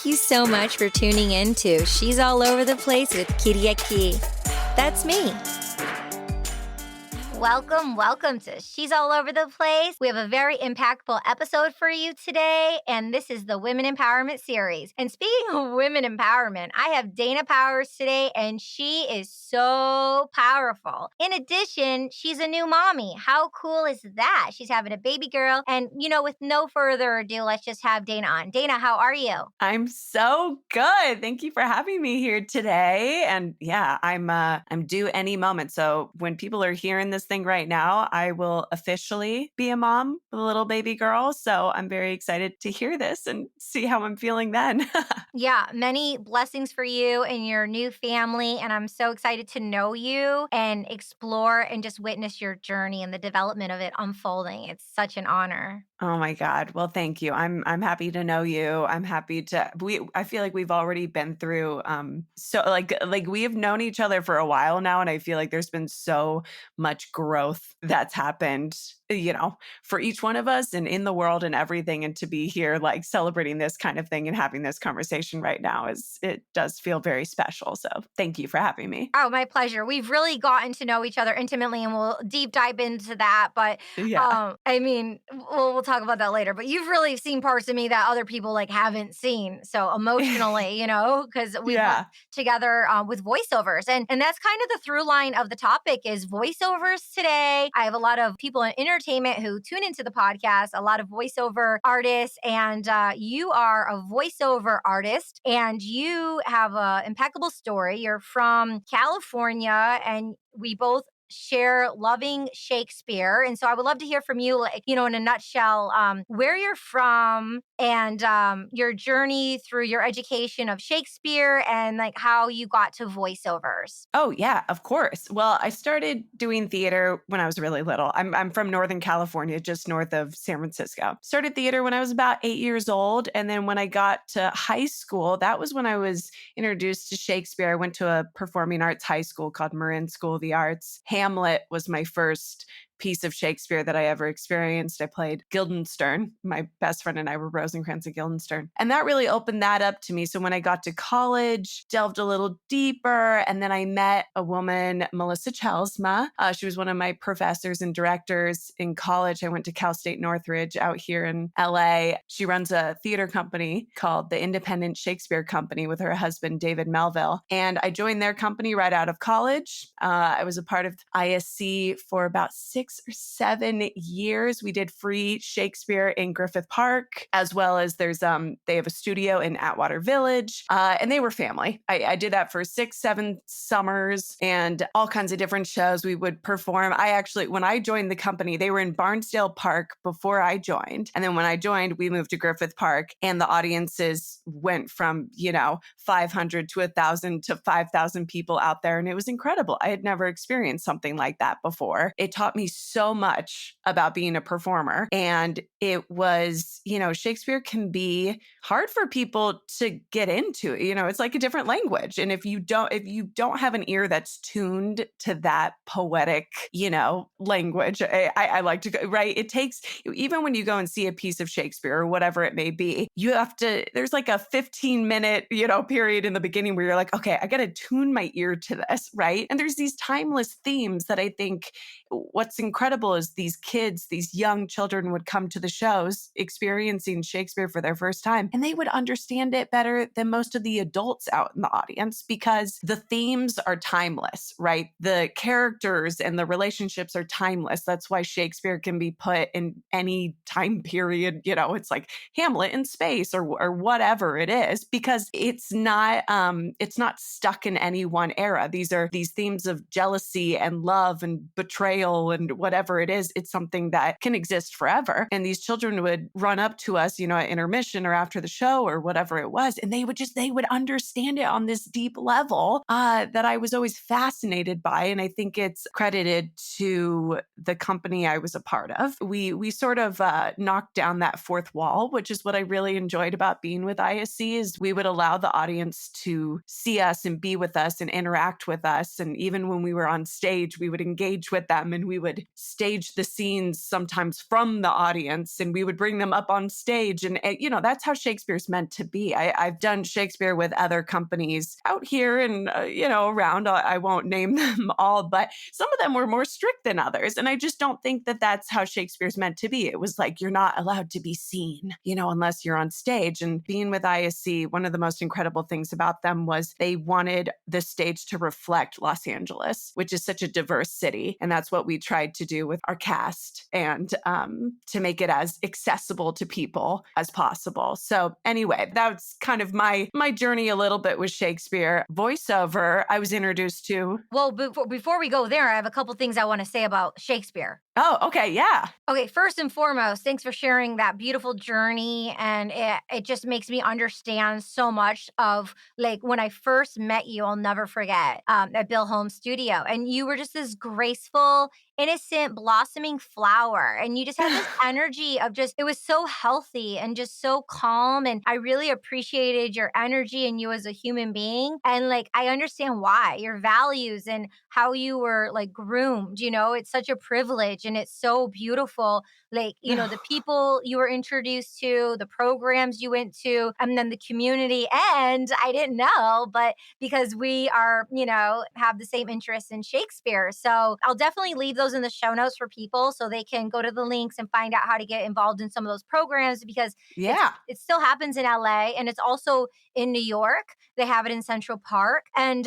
Thank you so much for tuning in to She's All Over the Place with Katie. That's me. Welcome to She's All Over the Place. We have a very impactful episode for you today, and this is the Women Empowerment Series. And speaking of women empowerment, I have Dana Powers today, and she is so powerful. In addition, she's a new mommy. How cool is that? She's having a baby girl. And, with no further ado, let's just have Dana on. Dana, how are you? I'm so good. Thank you for having me here today. And yeah, I'm due any moment. So when people are hearing this thing right now, I will officially be a mom with a little baby girl. So I'm very excited to hear this and see how I'm feeling then. Yeah, many blessings for you and your new family. And I'm so excited to know you and explore and just witness your journey and the development of it unfolding. It's such an honor. Oh my God. Well, thank you. I'm happy to know you. I'm happy to I feel like we've already been through so like we have known each other for a while now, and I feel like there's been so much growth that's happened, for each one of us and in the world and everything. And to be here like celebrating this kind of thing and having this conversation right now it does feel very special. So thank you for having me. Oh, my pleasure. We've really gotten to know each other intimately, and we'll deep dive into that. But Yeah. we'll talk about that later. But you've really seen parts of me that other people haven't seen. So emotionally, because we've Yeah. worked together with voiceovers, and that's kind of the through line of the topic is voiceovers today. I have a lot of people in entertainment who tune into the podcast, a lot of voiceover artists, and you are a voiceover artist, and you have an impeccable story. You're from California, and we both share loving Shakespeare. And so I would love to hear from you, in a nutshell, where you're from and your journey through your education of Shakespeare and how you got to voiceovers. Oh, yeah, of course. Well, I started doing theater when I was really little. I'm from Northern California, just north of San Francisco. Started theater when I was about 8 years old. And then when I got to high school, that was when I was introduced to Shakespeare. I went to a performing arts high school called Marin School of the Arts. Hamlet was my first piece of Shakespeare that I ever experienced. I played Guildenstern. My best friend and I were Rosencrantz and Guildenstern. And that really opened that up to me. So when I got to college, delved a little deeper, and then I met a woman, Melissa Chelsma. She was one of my professors and directors in college. I went to Cal State Northridge out here in LA. She runs a theater company called the Independent Shakespeare Co with her husband, David Melville. And I joined their company right out of college. I was a part of ISC for about 6 or 7 years. We did free Shakespeare in Griffith Park, as well as they have a studio in Atwater Village, and they were family. I did that for 6, 7 summers and all kinds of different shows we would perform. When I joined the company, they were in Barnsdale Park before I joined. And then when I joined, we moved to Griffith Park, and the audiences went from, 500 to 1,000 to 5,000 people out there. And it was incredible. I had never experienced something like that before. It taught me so much about being a performer. And it was, Shakespeare can be hard for people to get into. It's like a different language. And if you don't have an ear that's tuned to that poetic, language, I like to go, right? It takes, even when you go and see a piece of Shakespeare or whatever it may be, there's like a 15-minute, period in the beginning where you're like, okay, I got to tune my ear to this, right? And there's these timeless themes that I think what's incredible is these kids, these young children would come to the shows experiencing Shakespeare for their first time, and they would understand it better than most of the adults out in the audience because the themes are timeless, right? The characters and the relationships are timeless. That's why Shakespeare can be put in any time period, it's like Hamlet in space or whatever it is, because it's not stuck in any one era. These are these themes of jealousy and love and betrayal and whatever it is. It's something that can exist forever. And these children would run up to us, at intermission or after the show or whatever it was, and they would understand it on this deep level that I was always fascinated by. And I think it's credited to the company I was a part of. We sort of knocked down that fourth wall, which is what I really enjoyed about being with ISC, is we would allow the audience to see us and be with us and interact with us. And even when we were on stage, we would engage with them and we would would stage the scenes sometimes from the audience and we would bring them up on stage. And, that's how Shakespeare's meant to be. I've done Shakespeare with other companies out here and, around. I won't name them all, but some of them were more strict than others. And I just don't think that that's how Shakespeare's meant to be. It was like, you're not allowed to be seen, unless you're on stage. And being with ISC, one of the most incredible things about them was they wanted the stage to reflect Los Angeles, which is such a diverse city. And that's what we tried to do with our cast and to make it as accessible to people as possible. So anyway, that's kind of my journey a little bit with Shakespeare. Voiceover, I was introduced to. Well, before we go there, I have a couple things I want to say about Shakespeare. Oh, okay. Yeah. Okay, first and foremost, thanks for sharing that beautiful journey. And it just makes me understand so much of like when I first met you, I'll never forget at Bill Holmes' studio. And you were just this graceful, innocent, blossoming flower. And you just had this energy of just, it was so healthy and just so calm. And I really appreciated your energy and you as a human being. And like, I understand why your values and how you were like groomed, it's such a privilege and it's so beautiful. Like, the people you were introduced to, the programs you went to, and then the community. And I didn't know, but because we are, have the same interests in Shakespeare. So I'll definitely leave those in the show notes for people so they can go to the links and find out how to get involved in some of those programs because Yeah. it still happens in LA and it's also in New York. They have it in Central Park. And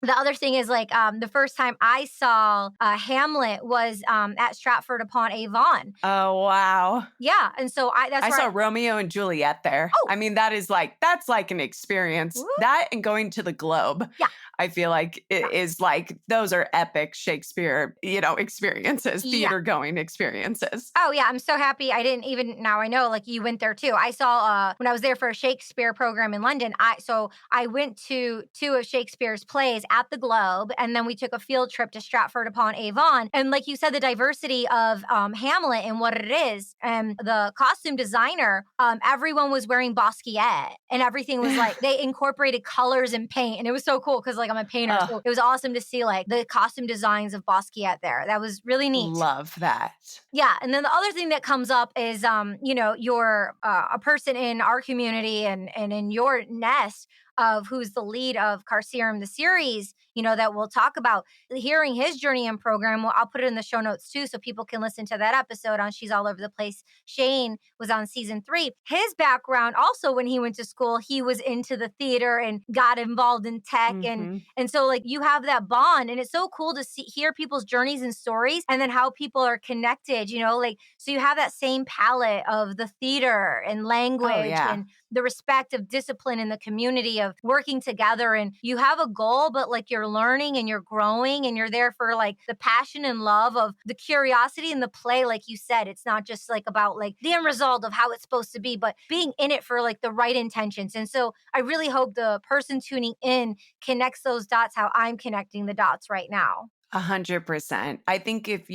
the other thing is like the first time I saw Hamlet was at Stratford upon Avon. Oh, wow. Yeah. And so I saw Romeo and Juliet there. Oh. I mean, that's like an experience. Woo. That and going to the Globe. Yeah. I feel like it is like, those are epic Shakespeare, experiences, theater going experiences. Oh yeah. I'm so happy. I didn't even, now I know like you went there too. I saw when I was there for a Shakespeare program in London, I went to two of Shakespeare's plays at the Globe and then we took a field trip to Stratford upon Avon. And like you said, the diversity of Hamlet and what it is and the costume designer, everyone was wearing Basquiat and everything was like, they incorporated colors and paint. And it was so cool because like I'm a painter. So it was awesome to see like the costume designs of Basquiat there. That was really neat. Love that. Yeah. And then the other thing that comes up is, you're a person in our community and in your nest of who's the lead of Carcerem, the series, that we'll talk about. Hearing his journey and program, well, I'll put it in the show notes too, so people can listen to that episode on She's All Over the Place. Shane was on season 3. His background also, when he went to school, he was into the theater and got involved in tech. And so like you have that bond and it's so cool to hear people's journeys and stories and then how people are connected, like, so you have that same palette of the theater and language and the respect of discipline in the community of working together and you have a goal, but like you're learning and you're growing and you're there for like the passion and love of the curiosity in the play. Like you said, it's not just like about like the end result of how it's supposed to be, but being in it for like the right intentions. And so I really hope the person tuning in connects those dots, how I'm connecting the dots right now. 100%. I think did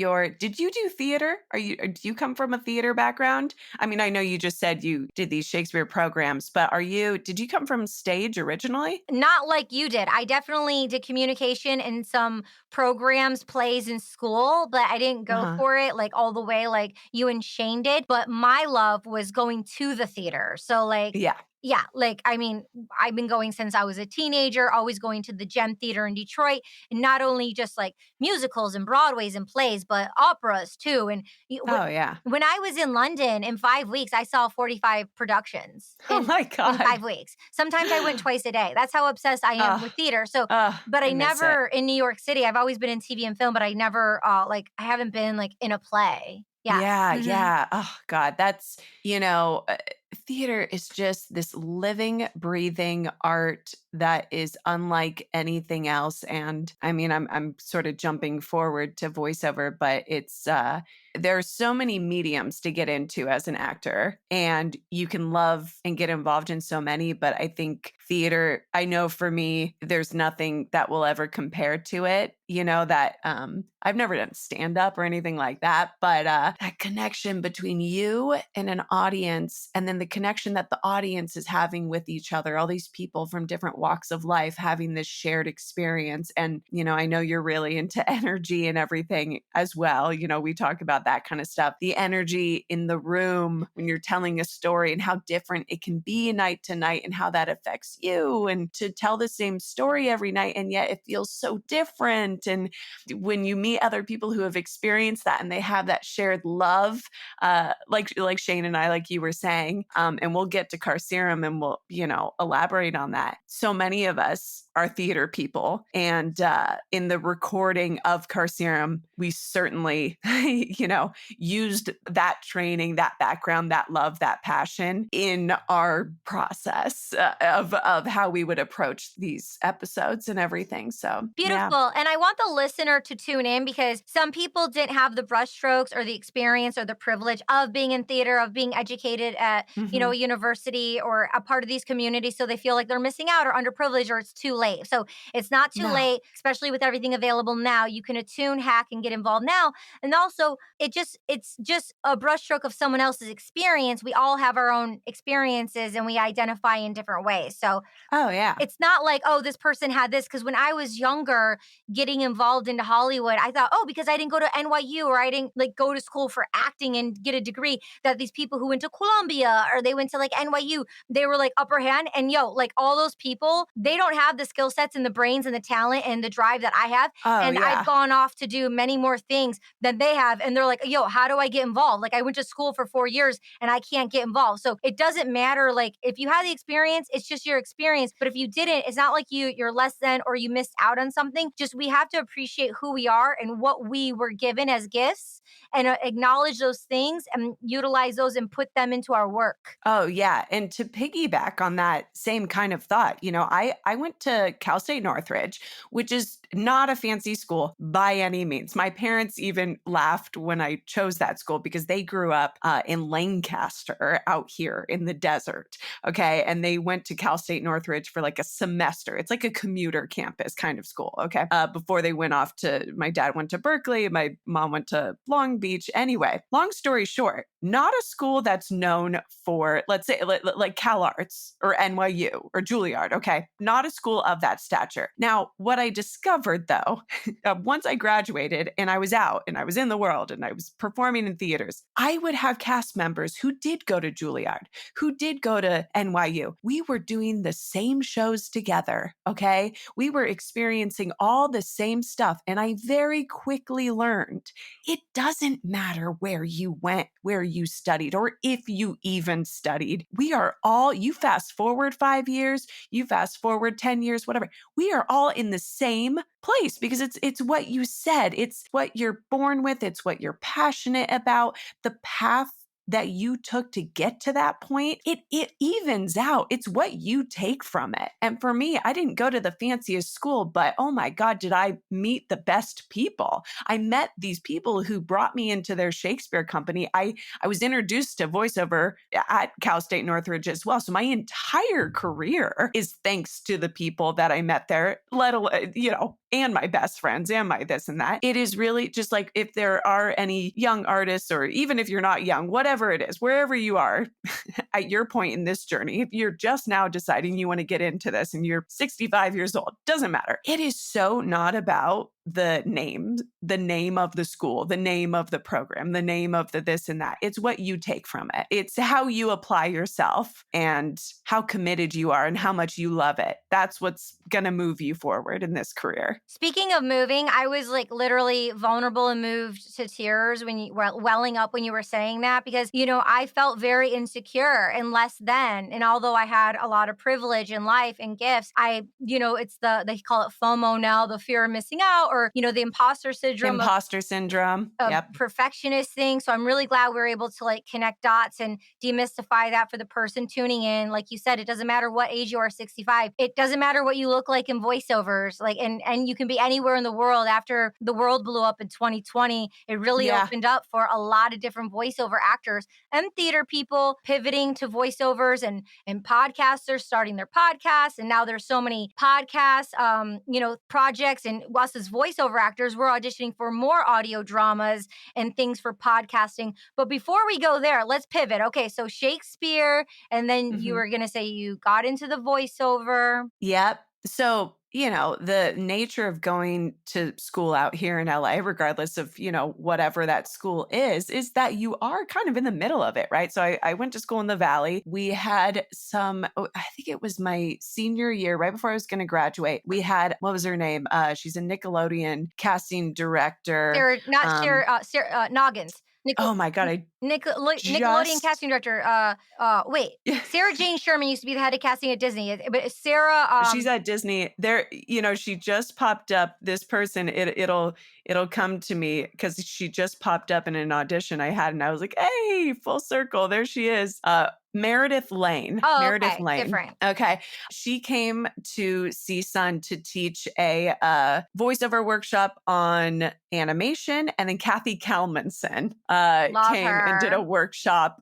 you do theater? Do you come from a theater background? I mean, I know you just said you did these Shakespeare programs, but did you come from stage originally? Not like you did. I definitely did communication in some programs, plays in school, but I didn't go for it like all the way like you and Shane did. But my love was going to the theater. So like, yeah, like, I mean, I've been going since I was a teenager, always going to the Gem Theater in Detroit, and not only just like musicals and Broadways and plays, but operas too. And when I was in London in 5 weeks, I saw 45 productions. Oh my God. In 5 weeks. Sometimes I went twice a day. That's how obsessed I am with theater. So, but I never in New York City, I've always been in TV and film, but I never I haven't been like in a play. Yeah. Yeah. Oh God, that's, theater is just this living, breathing art that is unlike anything else. And I mean, I'm sort of jumping forward to voiceover, but it's there are so many mediums to get into as an actor, and you can love and get involved in so many. But I think theater, I know for me, there's nothing that will ever compare to it. That I've never done stand up or anything like that, but that connection between you and an audience, and then and the connection that the audience is having with each other, all these people from different walks of life having this shared experience. And, I know you're really into energy and everything as well. We talk about that kind of stuff, the energy in the room when you're telling a story and how different it can be night to night and how that affects you, and to tell the same story every night and yet it feels so different. And when you meet other people who have experienced that and they have that shared love, like Shane and I, like you were saying, and we'll get to Carcerem and we'll, elaborate on that. So many of us are theater people, and in the recording of Carcerem, we certainly, used that training, that background, that love, that passion in our process of how we would approach these episodes and everything. So yeah. Beautiful. And I want the listener to tune in because some people didn't have the brushstrokes or the experience or the privilege of being in theater, of being educated at, Mhm. a university or a part of these communities. So they feel like they're missing out or underprivileged or it's too late. So it's not too No. late, especially with everything available now. You can attune, hack, and get involved now. And also it's just a brushstroke of someone else's experience. We all have our own experiences and we identify in different ways. So Oh yeah. it's not like, oh, this person had this. Because when I was younger, getting involved into Hollywood, I thought, oh, because I didn't go to NYU or I didn't like go to school for acting and get a degree, that these people who went to Columbia or they went to like NYU, they were like upper hand. And like all those people, they don't have the skill sets and the brains and the talent and the drive that I have. Oh And I've yeah. gone off to do many more things than they have. And they're like, how do I get involved? Like I went to school for 4 years and I can't get involved. So it doesn't matter. Like if you have the experience, it's just your experience. But if you didn't, it's not like you're less than or you missed out on something. Just we have to appreciate who we are and what we were given as gifts and acknowledge those things and utilize those and put them into our work. Oh yeah. And to piggyback on that same kind of thought, I went to Cal State Northridge, which is not a fancy school by any means. My parents even laughed when I chose that school because they grew up in Lancaster out here in the desert. Okay. And they went to Cal State Northridge for like a semester. It's like a commuter campus kind of school. Okay. Before they went off my dad went to Berkeley, my mom went to Long Beach. Anyway, long story short, not a school that's known for, let's say, like Cal Arts or NYU or Juilliard. Okay. Not a school of that stature. Now, what I discovered though, once I graduated and I was out and I was in the world and I was performing in theaters, I would have cast members who did go to Juilliard, who did go to NYU. We were doing the same shows together. Okay. We were experiencing all the same stuff. And I very quickly learned it doesn't matter where you went, where you studied, or if you even studied. We are all, you fast forward 5 years, you fast forward 10 years, whatever. We are all in the same place because it's what you said. It's what you're born with. It's what you're passionate about. The path that you took to get to that point, it evens out. It's what you take from it. And for me, I didn't go to the fanciest school, but oh my God, did I meet the best people. I met these people who brought me into their Shakespeare company. I was introduced to voiceover at Cal State Northridge as well. So my entire career is thanks to the people that I met there, let alone, and my best friends and my this and that. It is really just like if there are any young artists, or even if you're not young, whatever it is, wherever you are at your point in this journey, if you're just now deciding you want to get into this and you're 65 years old, doesn't matter. It is so not about the name of the school, the name of the program, the name of the this and that. It's what you take from it. It's how you apply yourself and how committed you are and how much you love it. That's what's going to move you forward in this career. Speaking of moving, I was like literally vulnerable and moved to tears when you were welling up when you were saying that because, I felt very insecure and less than. And although I had a lot of privilege in life and gifts, it's they call it FOMO now, the fear of missing out, or, the imposter syndrome. Imposter syndrome. Yep. Perfectionist thing. So I'm really glad we were able to like connect dots and demystify that for the person tuning in. Like you said, it doesn't matter what age you are, 65. It doesn't matter what you look like in voiceovers. Like, and you can be anywhere in the world. After the world blew up in 2020, it really opened up for a lot of different voiceover actors and theater people pivoting to voiceovers and podcasters starting their podcasts. And now there's so many podcasts, projects and us as voiceovers voiceover actors, we're auditioning for more audio dramas and things for podcasting. But before we go there, let's pivot. Okay, so Shakespeare, and then you Mhm. were going to say you got into the voiceover. Yep. So, the nature of going to school out here in LA, regardless of, whatever that school is that you are kind of in the middle of it, right? So I went to school in the Valley. We had I think it was my senior year, right before I was going to graduate. We had, what was her name? She's a Nickelodeon casting director. Sarah, not Sarah, Sarah Noggins. Oh my God, I Nickelodeon just, casting director. Wait, Sarah Jane Sherman used to be the head of casting at Disney, but it's Sarah. she's at Disney. There, she just popped up. This person, it'll come to me because she just popped up in an audition I had, and I was like, "Hey, full circle, there she is." Meredith Lane. Oh, Meredith okay, Lane. different. Okay, she came to CSUN to teach a voiceover workshop on animation, and then Kathy Kalmanson Love came and did a her. workshop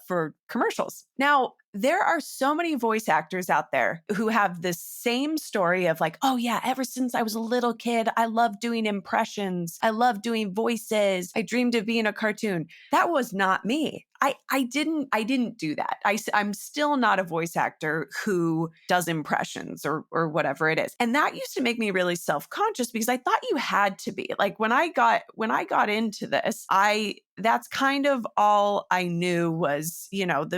for commercials. Now, there are so many voice actors out there who have the same story of like, oh yeah, ever since I was a little kid, I love doing impressions. I love doing voices. I dreamed of being a cartoon. That was not me. I didn't do that. I'm still not a voice actor who does impressions or whatever it is. And that used to make me really self-conscious because I thought you had to be. Like when I got into this, that's kind of all I knew was,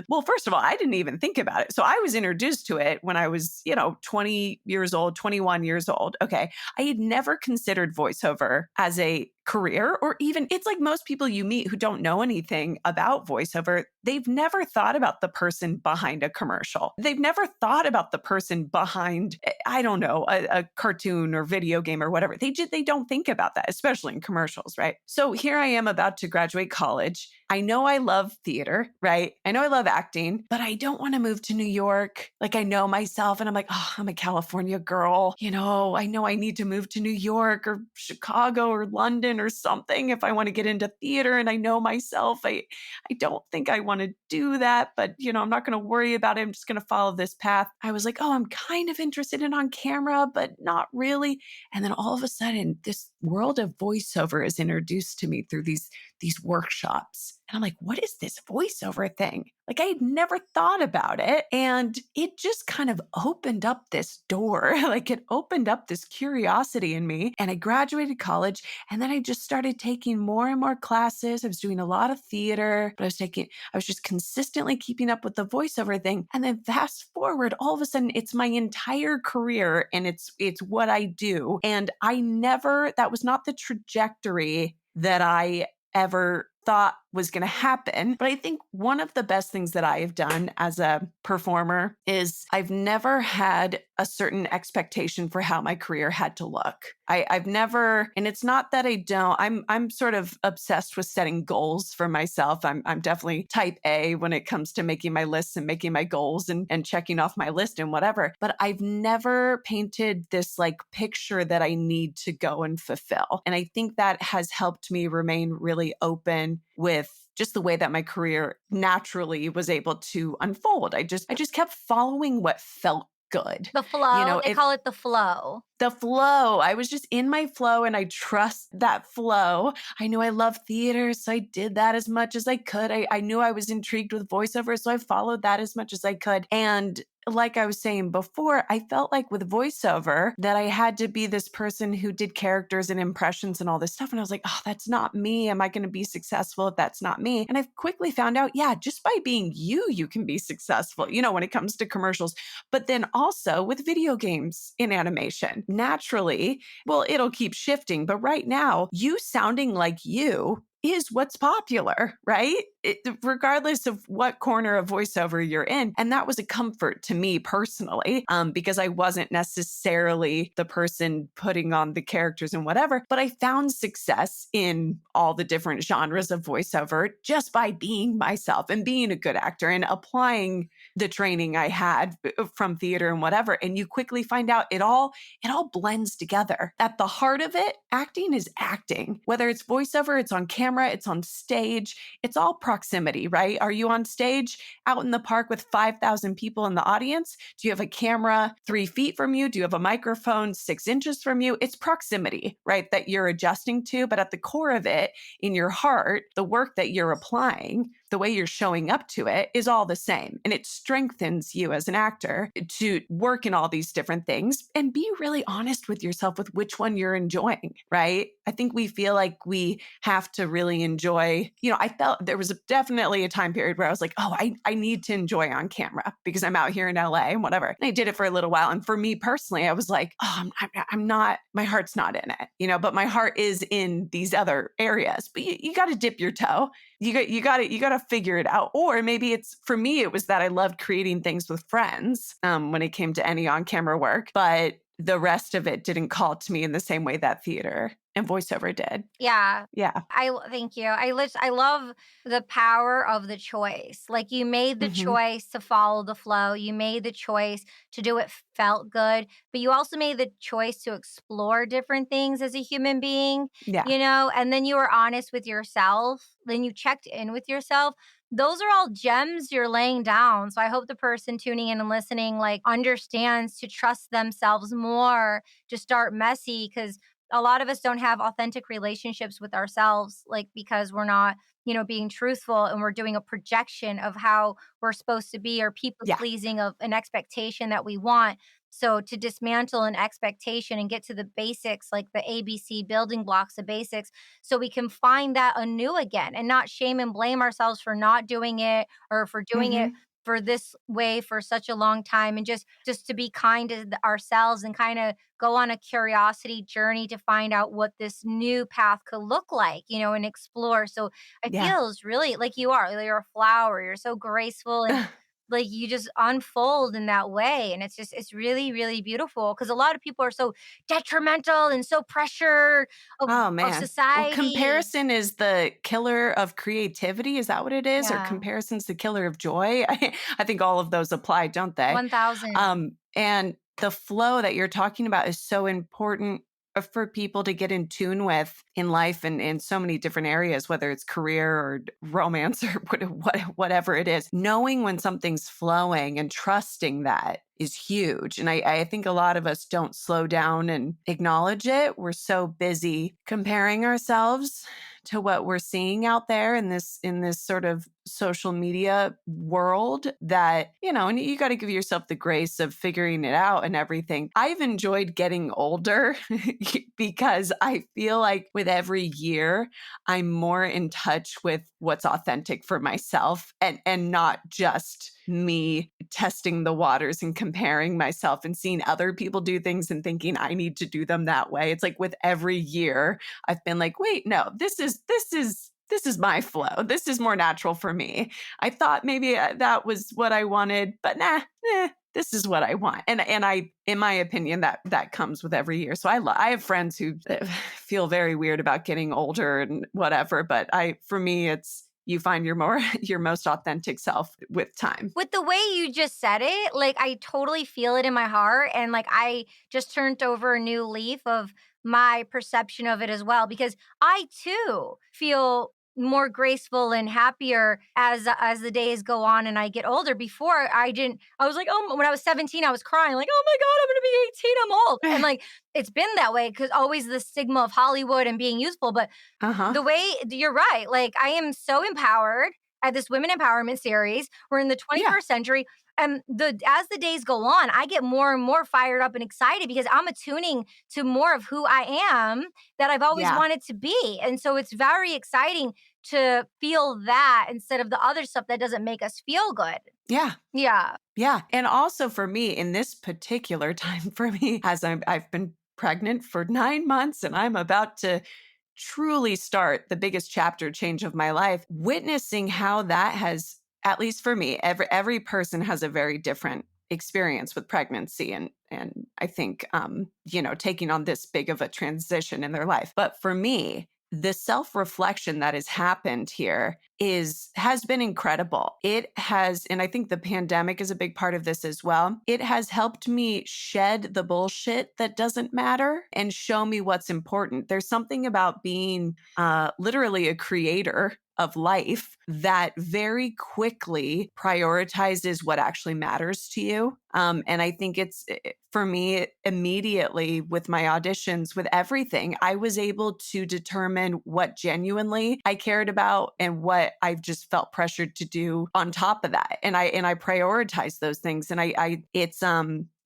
well, first of all, I didn't even think about it. So I was introduced to it when I was, 20 years old, 21 years old. Okay. I had never considered voiceover as a career, or even it's like most people you meet who don't know anything about voiceover, they've never thought about the person behind a commercial. They've never thought about the person behind, I don't know, a cartoon or video game or whatever. They don't think about that, especially in commercials, right? So here I am about to graduate college. I know I love theater, right? I know I love acting, but I don't want to move to New York. Like I know myself and I'm like, oh, I'm a California girl. I know I need to move to New York or Chicago or London or something if I want to get into theater. And I know myself. I don't think I want to do that, but I'm not going to worry about it. I'm just going to follow this path. I was like, oh, I'm kind of interested in on camera, but not really. And then all of a sudden, this world of voiceover is introduced to me through these workshops. And I'm like, what is this voiceover thing? Like I had never thought about it. And it just kind of opened up this door. Like it opened up this curiosity in me. And I graduated college and then I just started taking more and more classes. I was doing a lot of theater, but I was just consistently keeping up with the voiceover thing. And then fast forward, all of a sudden it's my entire career and it's what I do. And that was not the trajectory that I ever thought was going to happen. But I think one of the best things that I have done as a performer is I've never had a certain expectation for how my career had to look. I've never, and it's not that I don't, I'm sort of obsessed with setting goals for myself. I'm definitely type A when it comes to making my lists and making my goals and checking off my list and whatever. But I've never painted this like picture that I need to go and fulfill. And I think that has helped me remain really open with just the way that my career naturally was able to unfold. I just kept following what felt good. The flow. They call it the flow. The flow. I was just in my flow and I trust that flow. I knew I love theater, so I did that as much as I could. I knew I was intrigued with voiceover, so I followed that as much as I could. And like I was saying before, I felt like with voiceover that I had to be this person who did characters and impressions and all this stuff. And I was like, oh, that's not me. Am I going to be successful if that's not me? And I've quickly found out, yeah, just by being you can be successful, when it comes to commercials. But then also with video games in animation, naturally, well, it'll keep shifting. But right now, you sounding like you is what's popular, right? Regardless of what corner of voiceover you're in. And that was a comfort to me personally, because I wasn't necessarily the person putting on the characters and whatever, but I found success in all the different genres of voiceover just by being myself and being a good actor and applying the training I had from theater and whatever. And you quickly find out it all blends together. At the heart of it, acting is acting. Whether it's voiceover, it's on camera, camera, it's on stage, it's all proximity, right? Are you on stage out in the park with 5,000 people in the audience? Do you have a camera 3 feet from you? Do you have a microphone 6 inches from you? It's proximity, right? That you're adjusting to. But at the core of it, in your heart, the work that you're applying, the way you're showing up to it is all the same. And it strengthens you as an actor to work in all these different things and be really honest with yourself with which one you're enjoying, right? I think we feel like we have to really enjoy, I felt there was definitely a time period where I was like, oh, I need to enjoy on camera because I'm out here in LA and whatever. And I did it for a little while. And for me personally, I was like, oh, I'm not, my heart's not in it, but my heart is in these other areas. But you got to dip your toe. You got to figure it out. Or maybe it's, for me, it was that I loved creating things with friends when it came to any on-camera work, but the rest of it didn't call to me in the same way that theater and voiceover did. Yeah. Yeah. Thank you. I love the power of the choice. Like you made the Hmm. choice to follow the flow. You made the choice to do what felt good, but you also made the choice to explore different things as a human being, Yeah. and then you were honest with yourself. Then you checked in with yourself. Those are all gems you're laying down. So I hope the person tuning in and listening like understands to trust themselves more, to start messy, because a lot of us don't have authentic relationships with ourselves, like because we're not, being truthful, and we're doing a projection of how we're supposed to be, or people Yeah. pleasing of an expectation that we want. So to dismantle an expectation and get to the basics, like the ABC building blocks, the basics, so we can find that anew again and not shame and blame ourselves for not doing it, or for doing it Hmm. for this way for such a long time, and just to be kind to ourselves and kind of go on a curiosity journey to find out what this new path could look like, and explore. So I Yeah. feel it's really like you're a flower. You're so graceful, and like you just unfold in that way. And it's really, really beautiful, because a lot of people are so detrimental and so pressured Oh, of man. Well, society. comparison is the killer of creativity. Is that what it is? Or Yeah. comparison's the killer of joy? I think all of those apply, don't they? 1000. And the flow that you're talking about is so important for people to get in tune with in life and in so many different areas, whether it's career or romance or whatever it is. Knowing when something's flowing and trusting that is huge. And I think a lot of us don't slow down and acknowledge it. We're so busy comparing ourselves to what we're seeing out there in this sort of social media world that, and you got to give yourself the grace of figuring it out and everything. I've enjoyed getting older because I feel like with every year, I'm more in touch with what's authentic for myself and not just me testing the waters and comparing myself and seeing other people do things and thinking I need to do them that way. It's like with every year, I've been like, wait, no, this is my flow. This is more natural for me. I thought maybe that was what I wanted, but this is what I want. And I, in my opinion, that comes with every year. So I have friends who feel very weird about getting older and whatever, but for me, it's, you find your most authentic self with time. With the way you just said it, like I totally feel it in my heart. And like I just turned over a new leaf of my perception of it as well, because I too feel more graceful and happier as the days go on and I get older. Before I was like, oh, when I was 17, I was crying, like, oh my God, I'm gonna be 18, I'm old. And like it's been that way because always the stigma of Hollywood and being useful. But Uh-huh. the way you're right, like I am so empowered at this women empowerment series. We're in the Yeah. 21st century. And as the days go on, I get more and more fired up and excited because I'm attuning to more of who I am that I've always Yeah. wanted to be. And so it's very exciting to feel that instead of the other stuff that doesn't make us feel good. Yeah. Yeah. Yeah. And also for me, in this particular time for me, as I've been pregnant for 9 months and I'm about to truly start the biggest chapter change of my life, witnessing how that has, at least for me, every person has a very different experience with pregnancy and I think taking on this big of a transition in their life. But for me, the self-reflection that has happened here has been incredible. It has, and I think the pandemic is a big part of this as well. It has helped me shed the bullshit that doesn't matter and show me what's important. There's something about being literally a creator of life that very quickly prioritizes what actually matters to you. And I think for me, immediately with my auditions, with everything, I was able to determine what genuinely I cared about and what I just felt pressured to do on top of that. And I prioritized those things. And it's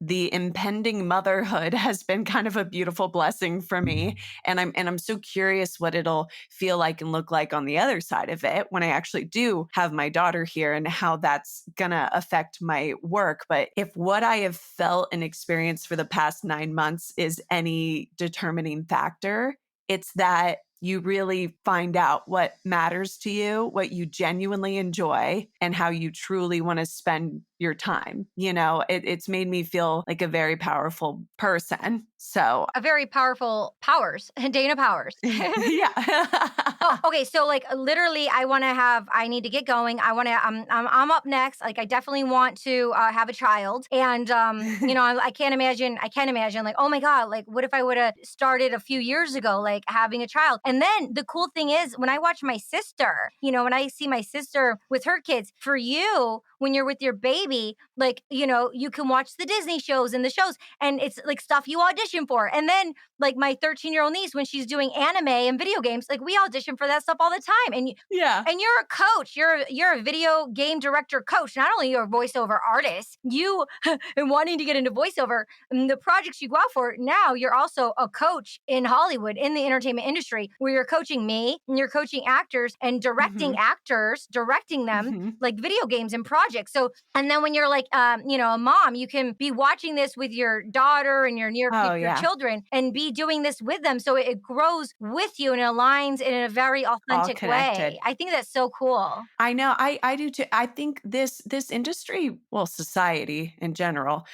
the impending motherhood has been kind of a beautiful blessing for me. And I'm so curious what it'll feel like and look like on the other side of it when I actually do have my daughter here and how that's gonna affect my work. But if what I have felt and experienced for the past 9 months is any determining factor, it's that you really find out what matters to you, what you genuinely enjoy, and how you truly want to spend your time. It's made me feel like a very powerful person. So, A very powerful Powers, Dana Powers. yeah. Oh, okay. So like literally I need to get going. I'm up next. Like I definitely want to have a child. And I can't imagine like, oh my God, like what if I would have started a few years ago, like having a child. And then the cool thing is when I watch my sister, when I see my sister with her kids, for you, when you're with your baby, like, you can watch the Disney shows and the shows and it's like stuff you audition for. And then like my 13-year-old niece, when she's doing anime and video games, like we audition for that stuff all the time. Yeah. And you're a coach. You're a video game director coach. Not only you're a voiceover artist, you and wanting to get into voiceover, and the projects you go out for, now you're also a coach in Hollywood, in the entertainment industry, where you're coaching me and you're coaching actors and directing Mhm. actors, directing them Mhm. like video games and projects. So, and then when you're like, a mom, you can be watching this with your daughter and your near Oh, future yeah. children and be doing this with them. So it grows with you and aligns in a very All authentic way. connected. I think that's so cool. I know. I do too. I think this industry, well, society in general,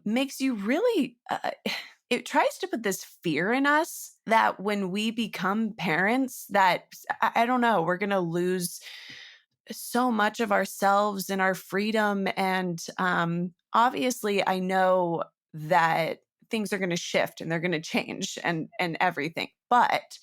makes you really. It tries to put this fear in us that when we become parents, that I don't know, we're gonna lose so much of ourselves and our freedom. And obviously, I know that things are going to shift and they're going to change and everything, but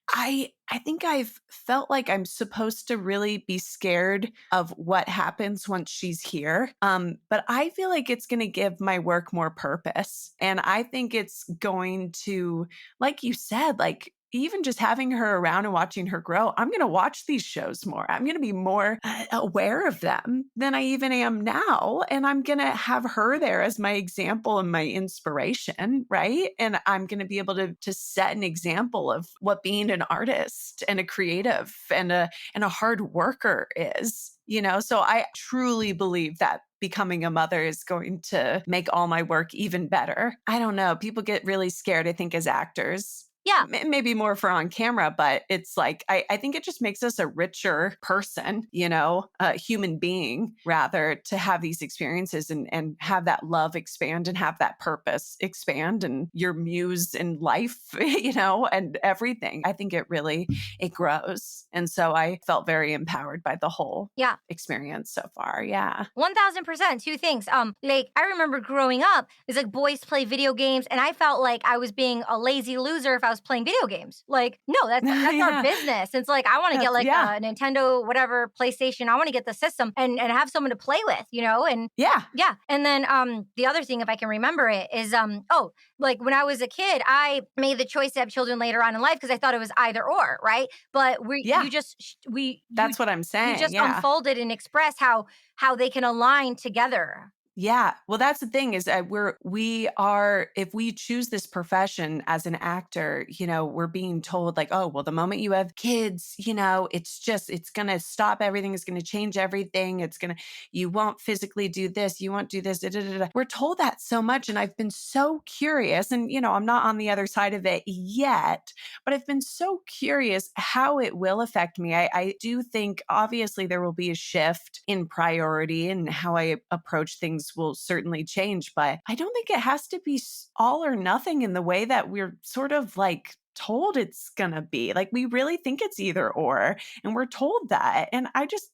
I think I've felt like I'm supposed to really be scared of what happens once she's here. But I feel like it's going to give my work more purpose. And I think it's going to, like you said, like even just having her around and watching her grow, I'm going to watch these shows more. I'm going to be more aware of them than I even am now. And I'm going to have her there as my example and my inspiration, right? And I'm going to be able to set an example of what being an artist and a creative and a hard worker is. So I truly believe that becoming a mother is going to make all my work even better. I don't know. People get really scared, I think, as actors. Yeah. Maybe more for on camera, but it's like, I think it just makes us a richer person, a human being, rather, to have these experiences and have that love expand and have that purpose expand and your muse in life, and everything. I think it grows. And so I felt very empowered by the whole Yeah. experience so far. Yeah. 1000%. Two things. Like I remember growing up, it's like boys play video games, and I felt like I was being a lazy loser if I was playing video games. Like, no, that's our Yeah. business. It's like I want to get like Yeah. a Nintendo, whatever, PlayStation. I want to get the system and have someone to play with, and Yeah. yeah. And then the other thing, if I can remember it, is like when I was a kid, I made the choice to have children later on in life because I thought it was either or, right? But Yeah. you That's what I'm you saying. just Yeah. unfolded and expressed how they can align together. Yeah. Well, that's the thing is that we are, if we choose this profession as an actor, we're being told like, oh, well, the moment you have kids, it's going to stop everything. It's going to change everything. You won't physically do this. You won't do this. Da, da, da, da. We're told that so much. And I've been so curious and, I'm not on the other side of it yet, but I've been so curious how it will affect me. I do think obviously there will be a shift in priority and how I approach things will certainly change, but I don't think it has to be all or nothing in the way that we're sort of like told it's gonna be. Like, we really think it's either or, and we're told that. And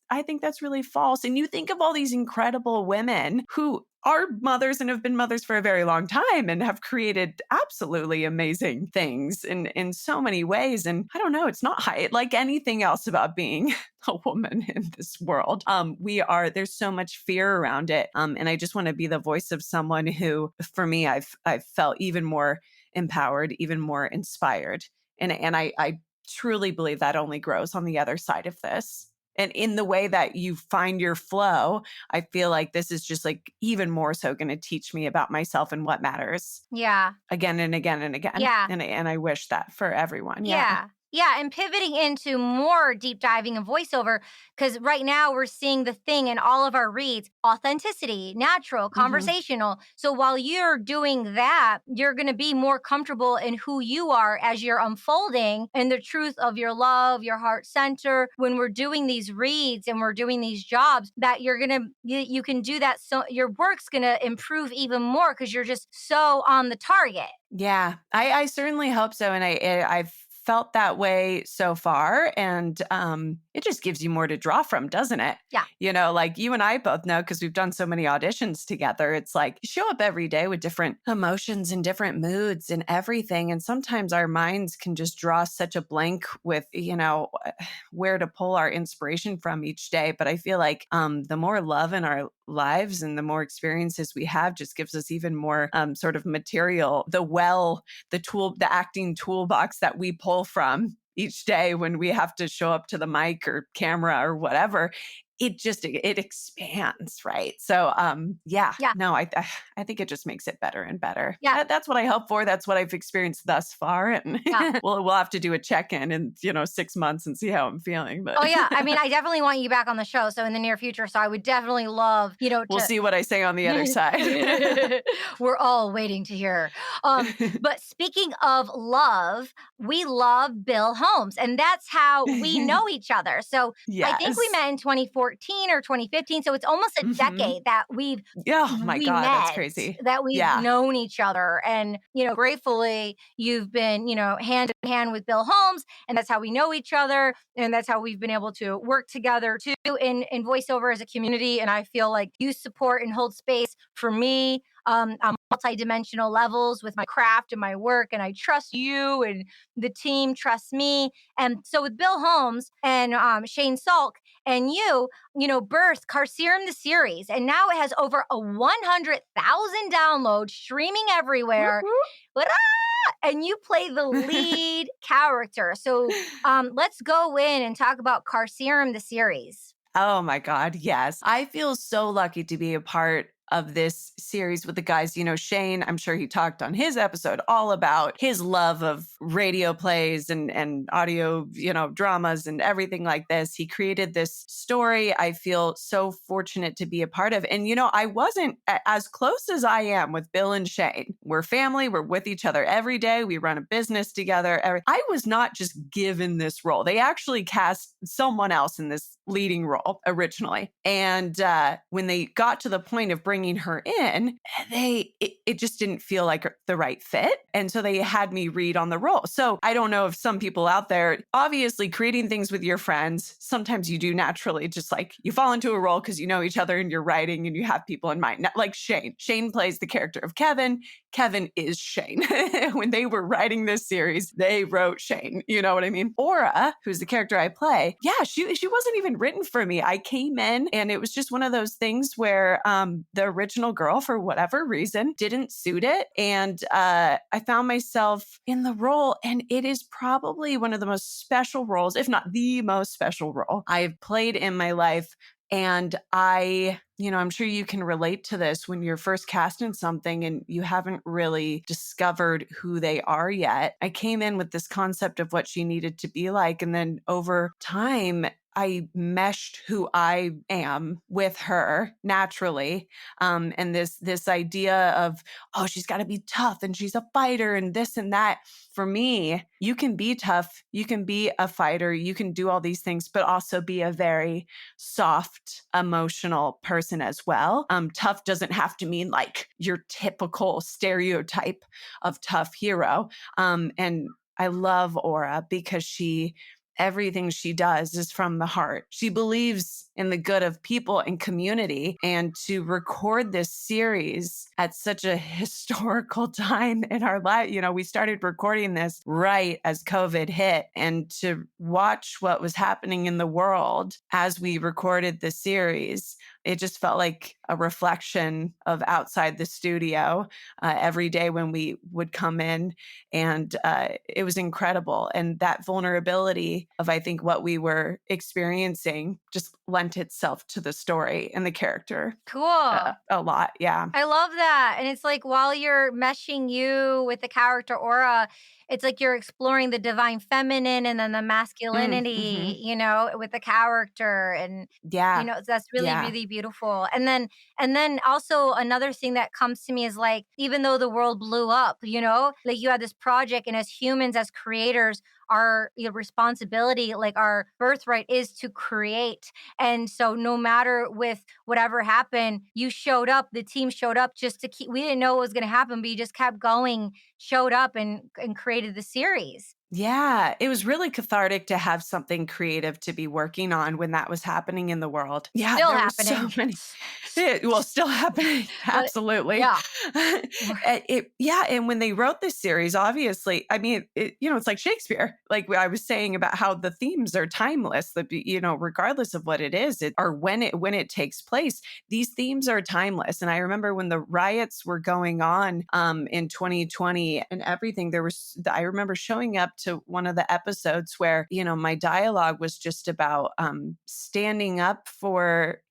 I think that's really false. And you think of all these incredible women who are mothers and have been mothers for a very long time and have created absolutely amazing things in so many ways. And I don't know, it's not high, like anything else about being a woman in this world. There's so much fear around it. And I just want to be the voice of someone who, for me, I've felt even more empowered, even more inspired. And I truly believe that only grows on the other side of this. And in the way that you find your flow, I feel like this is just like even more so going to teach me about myself and what matters Yeah. again and again and again. Yeah. And I wish that for everyone. Yeah. Yeah. And pivoting into more deep diving of voiceover, because right now we're seeing the thing in all of our reads: authenticity, natural, Mhm. conversational. So while you're doing that, you're going to be more comfortable in who you are as you're unfolding and the truth of your love, your heart center. When we're doing these reads and we're doing these jobs, that you can do that. So your work's going to improve even more because you're just so on the target. Yeah, I certainly hope so. And I've felt that way so far. And it just gives you more to draw from, doesn't it? Yeah. You know, like you and I both know, because we've done so many auditions together, it's like you show up every day with different emotions and different moods and everything. And sometimes our minds can just draw such a blank with, where to pull our inspiration from each day. But I feel like the more love in our lives and the more experiences we have just gives us even more sort of material, the acting toolbox that we pull from each day when we have to show up to the mic or camera or whatever. It expands, right? So Yeah. no, I think it just makes it better and better. Yeah. That's what I hope for. That's what I've experienced thus far. And Yeah. we'll have to do a check-in in 6 months and see how I'm feeling. But Oh yeah, I mean, I definitely want you back on the show. So in the near future, so I would definitely love, we'll to. see what I say on the other side. We're all waiting to hear. But speaking of love, we love Bill Holmes, and that's how we know each other. So I think we Yes. met in 2014 or 2015. So it's almost a Mhm. decade that Oh my we God, that's met, crazy. that we've Yeah. known each other. And, gratefully, you've been, hand in hand with Bill Holmes. And that's how we know each other. And that's how we've been able to work together too in voiceover as a community. And I feel like you support and hold space for me on multidimensional levels with my craft and my work. And I trust you, and the team trusts me. And so with Bill Holmes and Shane Salk and birthed Carcerem the series. And now it has over 100,000 downloads, streaming Whoop, everywhere. whoop. What and you play the lead character. So let's go in and talk about Carcerem the series. Oh my God, yes. I feel so lucky to be a part of this series with the guys. Shane, I'm sure he talked on his episode all about his love of radio plays and audio, dramas and everything like this. He created this story I feel so fortunate to be a part of. And, I wasn't as close as I am with Bill and Shane. We're family. We're with each other every day. We run a business together. I was not just given this role. They actually cast someone else in this leading role originally. And when they got to the point of bringing her in, it just didn't feel like the right fit. And so they had me read on the role. So I don't know if some people out there, obviously creating things with your friends, sometimes you do naturally just like you fall into a role because you know each other and you're writing and you have people in mind. Like Shane. Shane plays the character of Kevin. Kevin is Shane. When they were writing this series, they wrote Shane. You know what I mean? Aura, who's the character I play, she wasn't even written for me. I came in and it was just one of those things where the original girl, for whatever reason, didn't suit it. And I found myself in the role. And it is probably one of the most special roles, if not the most special role I've played in my life. And I'm sure you can relate to this when you're first cast in something and you haven't really discovered who they are yet. I came in with this concept of what she needed to be like. And then over time, I meshed who I am with her naturally. And this idea of, oh, she's got to be tough and she's a fighter and this and that. For me, you can be tough, you can be a fighter, you can do all these things, but also be a very soft, emotional person as well. Tough doesn't have to mean like your typical stereotype of tough hero. And I love Aura because everything she does is from the heart. She believes in the good of people and community. And to record this series at such a historical time in our life, we started recording this right as COVID hit. And to watch what was happening in the world as we recorded the series, it just felt like a reflection of outside the studio every day when we would come in. And it was incredible. And that vulnerability of, I think, what we were experiencing just lent itself to the story and the character Cool. a lot. Yeah. I love that. And it's like while you're meshing you with the character Aura, it's like you're exploring the divine feminine and then the Mm-hmm. masculinity, with the character. And Yeah. that's really, Yeah. really beautiful. And then also another thing that comes to me is like, even though the world blew up, like you had this project, and as humans, as creators, our responsibility, like our birthright, is to create. And so no matter with whatever happened, you showed up, the team showed up just to keep, we didn't know what was going to happen, but you just kept going, showed up and created the series. Yeah, it was really cathartic to have something creative to be working on when that was happening in the world. Yeah, Still there were so happening. many. Well, still happening. But Absolutely. yeah. Yeah, and when they wrote this series, obviously, I mean, it's like Shakespeare. Like I was saying about how the themes are timeless. That regardless of what it is, or when it takes place, these themes are timeless. And I remember when the riots were going on in 2020 and everything, I remember showing up to one of the episodes where, my dialogue was just about standing up for,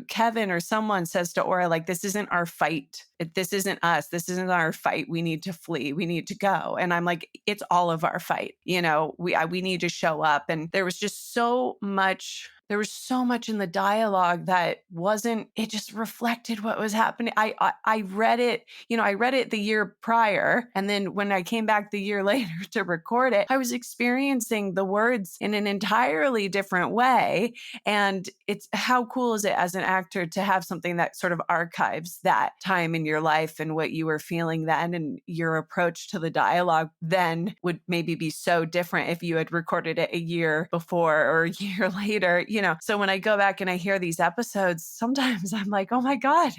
Kevin or someone says to Aura, like, this isn't our fight. This isn't us. This isn't our fight. We need to flee. We need to go. And I'm like, it's all of our fight. We need to show up. And there was just so much. There was so much in the dialogue that it just reflected what was happening. I read it, I read it the year prior. And then when I came back the year later to record it, I was experiencing the words in an entirely different way. And it's how cool is it as an actor to have something that sort of archives that time in your life and what you were feeling then, and your approach to the dialogue then would maybe be so different if you had recorded it a year before or a year later. So when I go back and I hear these episodes, sometimes I'm like, oh my God,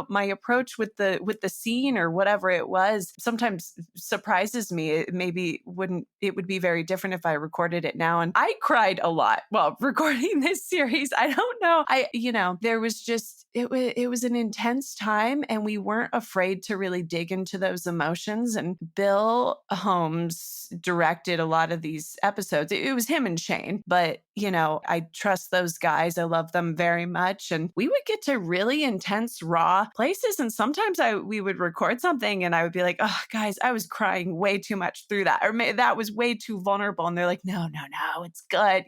my approach with the scene or whatever it was sometimes surprises me. It would be very different if I recorded it now. And I cried a lot while recording this series. I don't know. There was just, it was an intense time, and we weren't afraid to really dig into those emotions. And Bill Holmes directed a lot of these episodes. It was him and Shane, but I trust those guys. I love them very much. And we would get to really intense, raw places. And sometimes we would record something and I would be like, oh, guys, I was crying way too much through that. Or that was way too vulnerable. And they're like, no, it's good.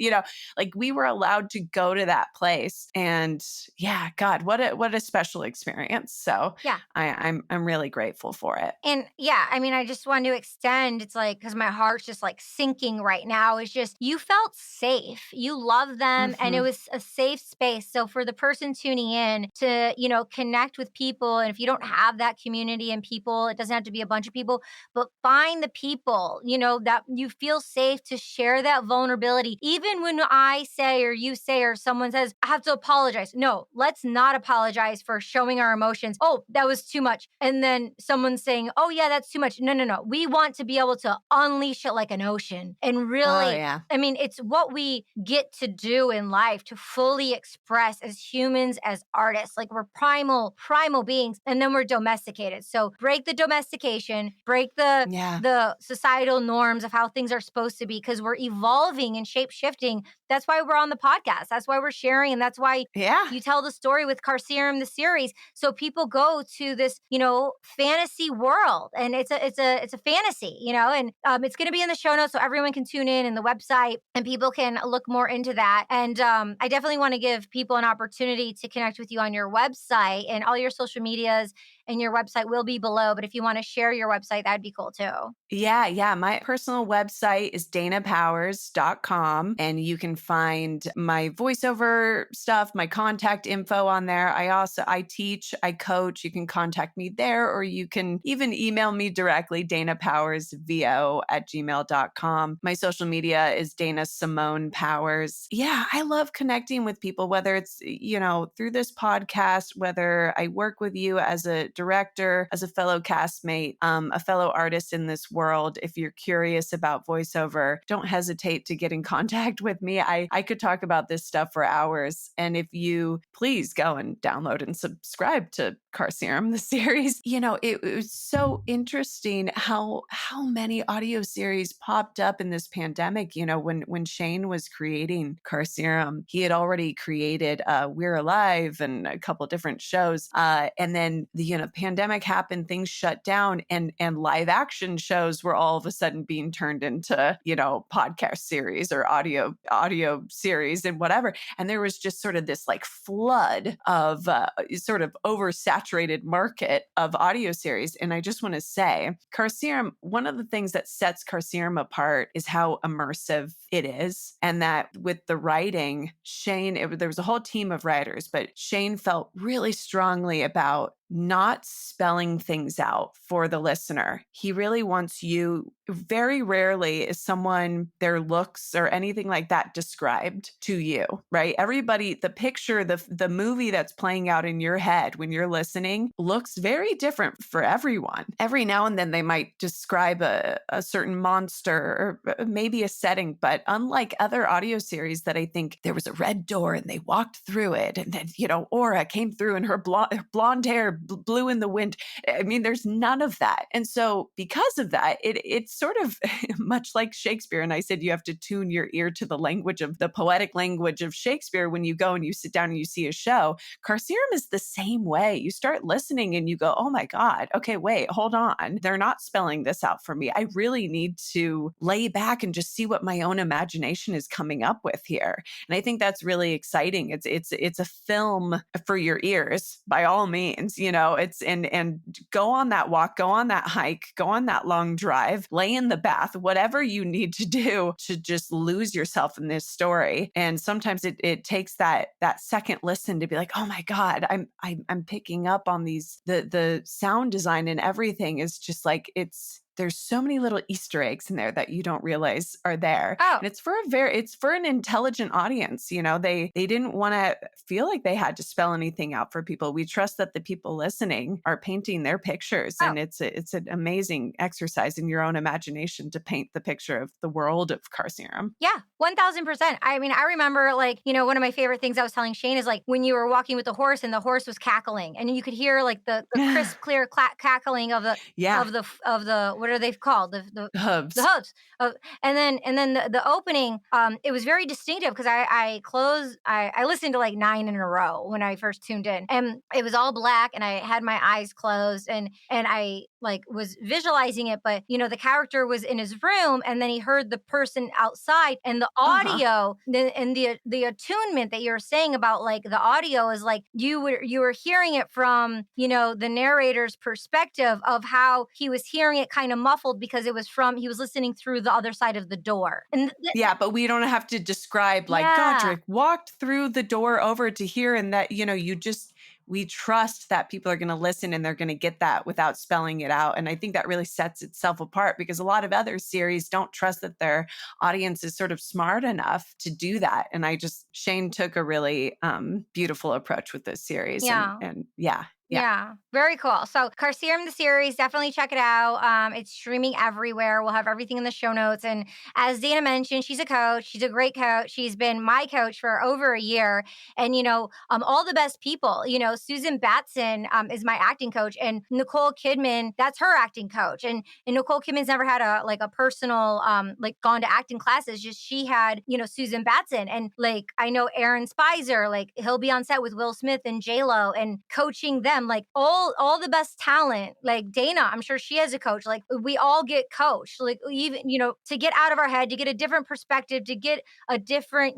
Like we were allowed to go to that place. And yeah, God, what a special experience. So Yeah. I'm really grateful for it. And yeah, I mean, I just want to extend, it's like, because my heart's just like sinking right now. It's just, you felt safe. You love them, and it Mhm. was a safe space. So for the person tuning in to, connect with people, and if you don't have that community and people, it doesn't have to be a bunch of people, but find the people, that you feel safe to share that vulnerability. Even when I say, or you say, or someone says, I have to apologize. No, let's not apologize for showing our emotions. Oh, that was too much. And then someone saying, oh yeah, that's too much. No, no, no. We want to be able to unleash it like an ocean. And Oh really, yeah. I mean, it's what we get to do in life, to fully express as humans, as artists. Like we're primal beings, and then we're domesticated. So break the domestication, break the Yeah. societal norms of how things are supposed to be, because we're evolving and shape shifting. That's why we're on the podcast. That's why we're sharing. And that's why Yeah. you tell the story with Carcerem, the series. So people go to this, fantasy world, and it's a fantasy, and it's going to be in the show notes so everyone can tune in the website and people can look more into that. And I definitely want to give people an opportunity to connect with you on your website and all your social medias and your website will be below. But if you want to share your website, that'd be cool too. Yeah. My personal website is danapowers.com, and you can find my voiceover stuff, my contact info on there. I teach, I coach. You can contact me there, or you can even email me directly, danapowersvo@gmail.com. My social media is Dana Simone Powers. Yeah, I love connecting with people, whether it's, through this podcast, whether I work with you as a director, as a fellow castmate, a fellow artist in this world. If you're curious about voiceover, don't hesitate to get in contact with me. I could talk about this stuff for hours. And if you please go and download and subscribe to Carcerem, the series, it was so interesting how many audio series popped up in this pandemic. When Shane was creating Carcerem, he had already created We're Alive and a couple of different shows. And then the pandemic happened, things shut down, and live action shows were all of a sudden being turned into, podcast series or audio series and whatever. And there was just sort of this like flood of sort of oversaturated market of audio series. And I just want to say, Carcerem, one of the things that sets Carcerem apart is how immersive it is. And that with the writing, there was a whole team of writers, but Shane felt really strongly about not spelling things out for the listener. He really wants you, very rarely is someone, their looks or anything like that described to you, right? Everybody, the picture, the movie that's playing out in your head when you're listening looks very different for everyone. Every now and then they might describe a certain monster or maybe a setting, but unlike other audio series that I think there was a red door and they walked through it, and then, Aura came through and her blonde hair blew in the wind. I mean, there's none of that. And so because of that, it's sort of much like Shakespeare. And I said, you have to tune your ear to the poetic language of Shakespeare when you go and you sit down and you see a show. Carcerem is the same way. You start listening and you go, oh my God, okay, wait, hold on. They're not spelling this out for me. I really need to lay back and just see what my own imagination is coming up with here. And I think that's really exciting. It's a film for your ears, by all means. It's and go on that walk, go on that hike, go on that long drive, lay in the bath, whatever you need to do to just lose yourself in this story. And sometimes it takes that second listen to be like, oh my God, I'm picking up on these, the sound design and everything is just like, there's so many little Easter eggs in there that you don't realize are there. Oh. And it's for an intelligent audience. They didn't want to feel like they had to spell anything out for people. We trust that the people listening are painting their pictures. And it's an amazing exercise in your own imagination to paint the picture of the world of Carcerem. Yeah, 1000%. I mean, I remember one of my favorite things I was telling Shane is like when you were walking with the horse and the horse was cackling and you could hear like the crisp, clear cackling of the, what are they called? The hooves. The hooves. And then the opening, it was very distinctive because I listened to like 9 in a row when I first tuned in, and it was all black and I had my eyes closed and I was visualizing it, but the character was in his room and then he heard the person outside and the audio and the attunement that you're saying about like the audio is like you were hearing it from the narrator's perspective of how he was hearing it kind of muffled because he was listening through the other side of the door. And but we don't have to describe Godric walked through the door over to here, and that we trust that people are going to listen and they're going to get that without spelling it out. And I think that really sets itself apart because a lot of other series don't trust that their audience is sort of smart enough to do that. And Shane took a really beautiful approach with this series. Yeah, very cool. So Carcerem, the series, definitely check it out. It's streaming everywhere. We'll have everything in the show notes. And as Dana mentioned, she's a coach. She's a great coach. She's been my coach for over a year. And, all the best people, Susan Batson is my acting coach, and Nicole Kidman, that's her acting coach. And Nicole Kidman's never had a personal, gone to acting classes. Just she had, Susan Batson. And I know Aaron Spicer, he'll be on set with Will Smith and J-Lo and coaching them. them, like all the best talent, like Dana, I'm sure she has a coach. Like we all get coached, like even, to get out of our head, to get a different perspective, to get a different,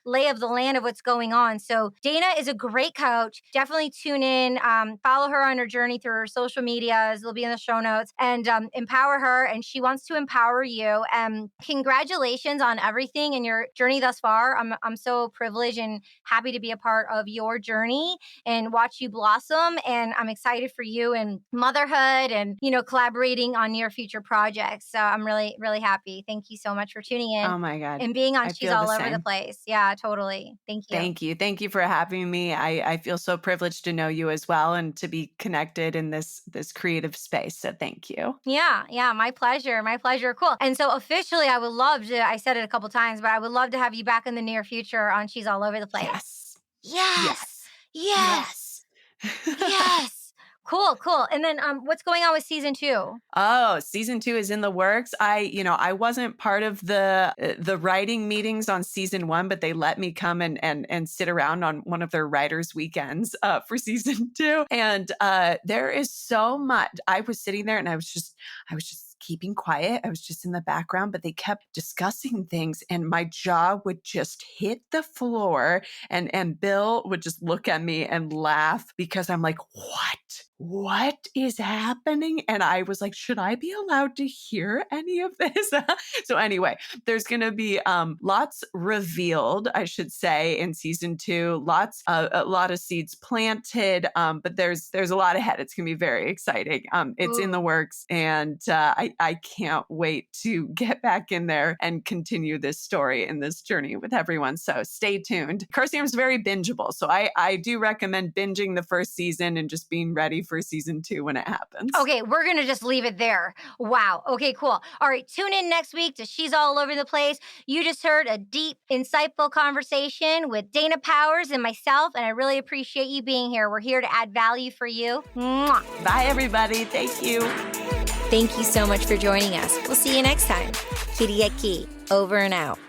lay of the land of what's going on. So Dana is a great coach. Definitely tune in, follow her on her journey through her social medias. It'll be in the show notes, and empower her. And she wants to empower you. And congratulations on everything in your journey thus far. I'm so privileged and happy to be a part of your journey and watch you blossom. And I'm excited for you and motherhood and, collaborating on near future projects. So I'm really, really happy. Thank you so much for tuning in Oh my God. and being on I She's feel the All Over the same. Place. Yeah, totally. Thank you. Thank you. Thank you for having me. I feel so privileged to know you as well and to be connected in this creative space. So thank you. Yeah, my pleasure. My pleasure. Cool. And so officially, I would love to, I said it a couple times, but I would love to have you back in the near future on She's All Over the Place. Yes. Yes. Yes. Yes. Yes. Yes. Cool. And then what's going on with season 2? Oh, season 2 is in the works. I wasn't part of the writing meetings on season 1, but they let me come and sit around on one of their writers' weekends for season 2. And there is so much. I was sitting there and I was just keeping quiet. I was just in the background, but they kept discussing things and my jaw would just hit the floor and Bill would just look at me and laugh because I'm like, what is happening? And I was like, should I be allowed to hear any of this? So anyway, there's going to be lots revealed, I should say, in season 2, a lot of seeds planted, but there's a lot ahead. It's going to be very exciting. It's in the Ooh. works and I can't wait to get back in there and continue this story and this journey with everyone. So stay tuned. Carcerem is very bingeable. So I do recommend binging the first season and just being ready for season 2 when it happens. Okay, we're going to just leave it there. Wow. Okay, cool. All right, tune in next week to She's All Over the Place. You just heard a deep, insightful conversation with Dana Powers and myself, and I really appreciate you being here. We're here to add value for you. Mwah. Bye, everybody. Thank you. Thank you so much for joining us. We'll see you next time. Katie over and out.